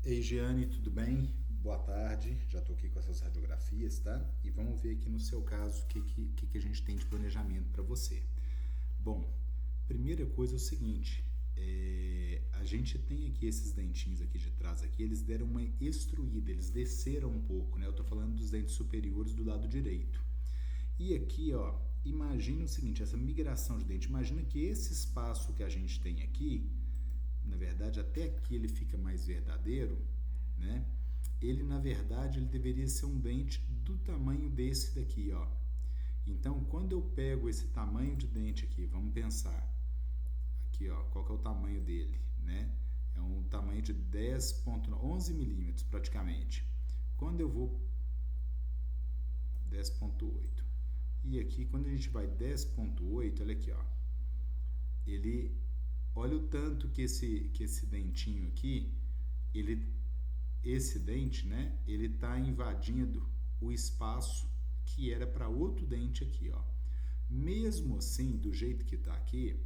Ei, Giane, tudo bem? Boa tarde, já estou aqui com essas radiografias, tá? E vamos ver aqui no seu caso o que a gente tem de planejamento para você. Bom, primeira coisa é o seguinte, a gente tem aqui esses dentinhos aqui de trás aqui, eles deram uma extruída, eles desceram um pouco, né? Eu estou falando dos dentes superiores do lado direito. E aqui, ó, imagina o seguinte, essa migração de dente, imagina que esse espaço que a gente tem aqui, na verdade até aqui ele fica mais verdadeiro, né? Ele na verdade ele deveria ser um dente do tamanho desse daqui, ó. Então quando eu pego esse tamanho de dente aqui, vamos pensar aqui, ó, qual que é o tamanho dele, né? É um tamanho de 10,11 milímetros praticamente. Quando eu vou 10,8 e aqui quando a gente vai 10,8, olha aqui, ó, ele, olha o tanto que esse dentinho aqui, esse dente, né, ele está invadindo o espaço que era para outro dente aqui, ó. Mesmo assim, do jeito que está aqui,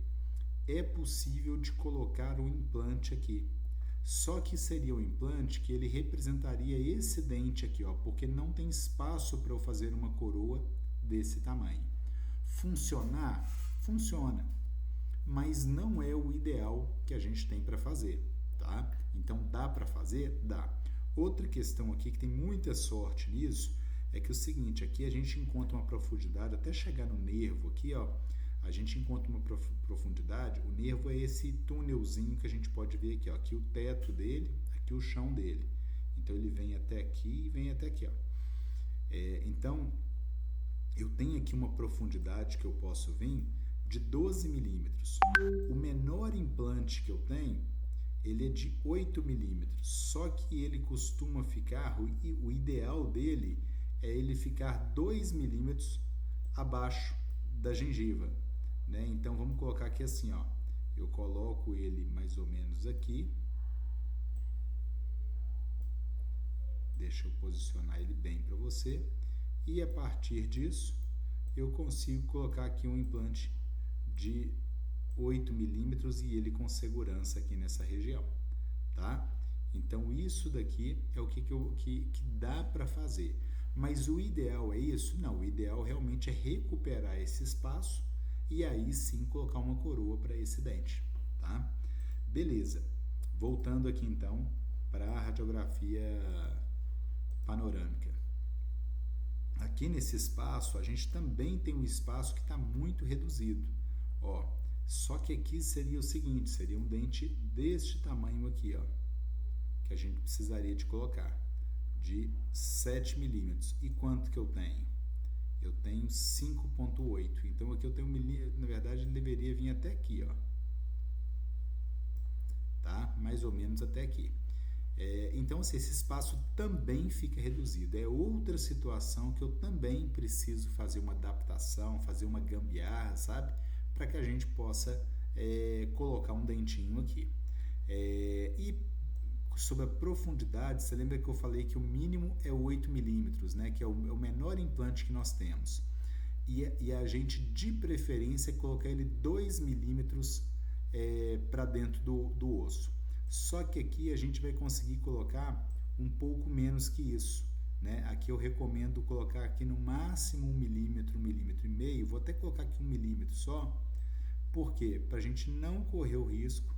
é possível de colocar um implante aqui. Só que seria um implante que ele representaria esse dente aqui, ó, porque não tem espaço para eu fazer uma coroa desse tamanho. Funcionar? Funciona, mas não é o ideal que a gente tem para fazer, tá? Então dá para fazer? Dá. Outra questão aqui que tem muita sorte nisso é que é o seguinte, aqui a gente encontra uma profundidade, até chegar no nervo aqui, ó, a gente encontra uma profundidade, o nervo é esse túnelzinho que a gente pode ver aqui, ó, aqui o teto dele, aqui o chão dele. Então ele vem até aqui e vem até aqui, ó. Então eu tenho aqui uma profundidade que eu posso vir de 12 milímetros. O menor implante que eu tenho, ele é de 8 milímetros, só que ele costuma ficar, o ideal dele é ele ficar 2 milímetros abaixo da gengiva, né? Então vamos colocar aqui assim, ó, eu coloco ele mais ou menos aqui, deixa eu posicionar ele bem para você, e a partir disso eu consigo colocar aqui um implante de 8 milímetros e ele com segurança aqui nessa região, tá? Então isso daqui é o que dá para fazer. Mas o ideal é isso? Não, o ideal realmente é recuperar esse espaço e aí sim colocar uma coroa para esse dente, tá? Beleza. Voltando aqui então para a radiografia panorâmica. Aqui nesse espaço a gente também tem um espaço que está muito reduzido, ó. Só que aqui seria o seguinte, seria um dente deste tamanho aqui, ó, que a gente precisaria de colocar, de 7 milímetros. E quanto que eu tenho? Eu tenho 5,8. Então aqui eu tenho, na verdade, ele deveria vir até aqui, ó, tá? Mais ou menos até aqui. Então, assim, esse espaço também fica reduzido. É outra situação que eu também preciso fazer uma adaptação, fazer uma gambiarra, sabe? Para que a gente possa colocar um dentinho aqui. E sobre a profundidade, você lembra que eu falei que o mínimo é 8 milímetros, né? Que é o menor implante que nós temos. E a gente, de preferência, colocar ele 2 milímetros para dentro do osso. Só que aqui a gente vai conseguir colocar um pouco menos que isso, né? Aqui eu recomendo colocar aqui no máximo 1 milímetro, 1,5 milímetros. Vou até colocar aqui 1 milímetro só. Por quê? Para a gente não correr o risco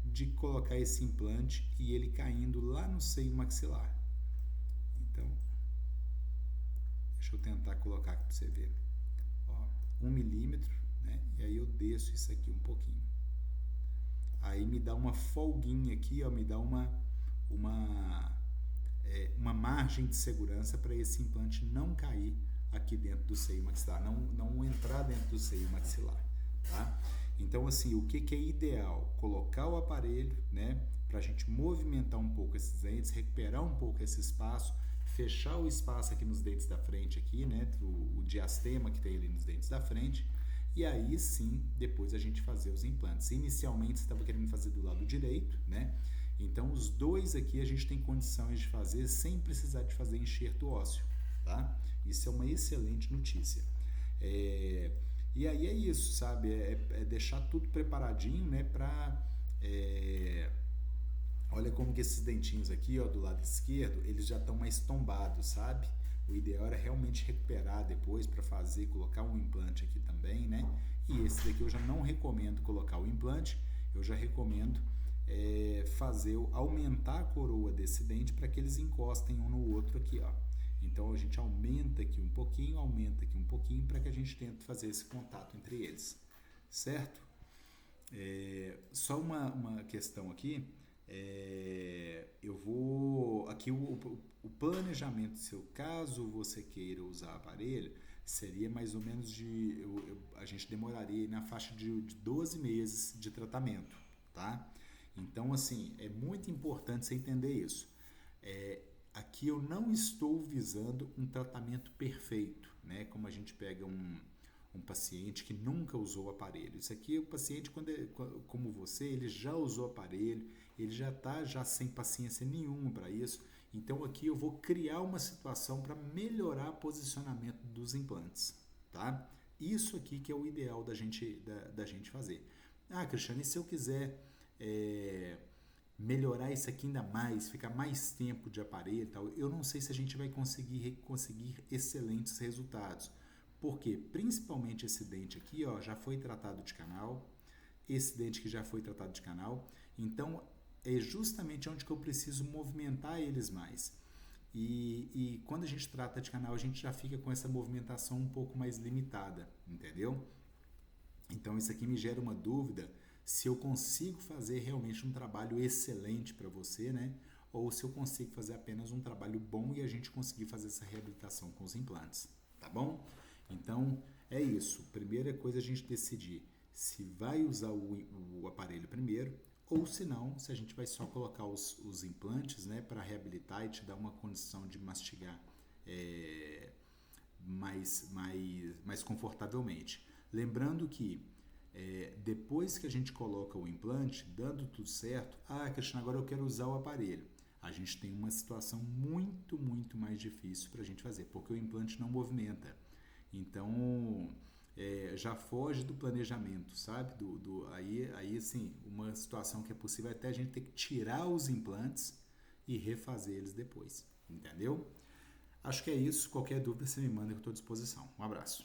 de colocar esse implante e ele caindo lá no seio maxilar. Então, deixa eu tentar colocar aqui para você ver. Ó, 1 milímetro, né? E aí eu desço isso aqui um pouquinho. Aí me dá uma folguinha aqui, ó, me dá uma margem de segurança para esse implante não cair aqui dentro do seio maxilar, não entrar dentro do seio maxilar, tá? Então, assim, o que é ideal? Colocar o aparelho, né, para a gente movimentar um pouco esses dentes, recuperar um pouco esse espaço, fechar o espaço aqui nos dentes da frente, aqui, né, o diastema que tem ali nos dentes da frente, e aí sim, depois a gente fazer os implantes. Inicialmente você estava querendo fazer do lado direito, né? Então os dois aqui a gente tem condições de fazer sem precisar de fazer enxerto ósseo, tá? Isso é uma excelente notícia. E aí é isso, sabe? É deixar tudo preparadinho, né? Para Olha como que esses dentinhos aqui, ó, do lado esquerdo, eles já estão mais tombados, sabe? O ideal era realmente recuperar depois para fazer, colocar um implante aqui também, né? E esse daqui eu já não recomendo colocar o implante, eu já recomendo aumentar a coroa desse dente para que eles encostem um no outro aqui, ó. Então a gente aumenta aqui um pouquinho para que a gente tente fazer esse contato entre eles, certo? Só uma questão aqui. Eu vou aqui o planejamento seu, caso você queira usar aparelho, seria mais ou menos a gente demoraria na faixa de 12 meses de tratamento, tá? Então, assim, é muito importante você entender isso. Aqui eu não estou visando um tratamento perfeito, né? Como a gente pega um paciente que nunca usou o aparelho. Isso aqui, o paciente, como você, ele já usou o aparelho, ele já está sem paciência nenhuma para isso. Então aqui eu vou criar uma situação para melhorar o posicionamento dos implantes, tá? Isso aqui que é o ideal da gente fazer. Ah, Cristiano, e se eu quiser melhorar isso aqui ainda mais, ficar mais tempo de aparelho e tal, eu não sei se a gente vai conseguir excelentes resultados. Porque principalmente esse dente aqui, ó, já foi tratado de canal, esse dente que já foi tratado de canal, então é justamente onde que eu preciso movimentar eles mais. E quando a gente trata de canal, a gente já fica com essa movimentação um pouco mais limitada, entendeu? Então isso aqui me gera uma dúvida se eu consigo fazer realmente um trabalho excelente para você, né? Ou se eu consigo fazer apenas um trabalho bom e a gente conseguir fazer essa reabilitação com os implantes, tá bom? Então é isso. Primeira coisa é a gente decidir se vai usar o aparelho primeiro ou se não, se a gente vai só colocar os implantes, né, para reabilitar e te dar uma condição de mastigar mais confortavelmente. Lembrando que depois que a gente coloca o implante, dando tudo certo, Cristiano, agora eu quero usar o aparelho. A gente tem uma situação muito, muito mais difícil para a gente fazer, porque o implante não movimenta. Então, já foge do planejamento, sabe? Aí, assim, uma situação que é possível é até a gente ter que tirar os implantes e refazer eles depois, entendeu? Acho que é isso. Qualquer dúvida você me manda que eu estou à disposição. Um abraço.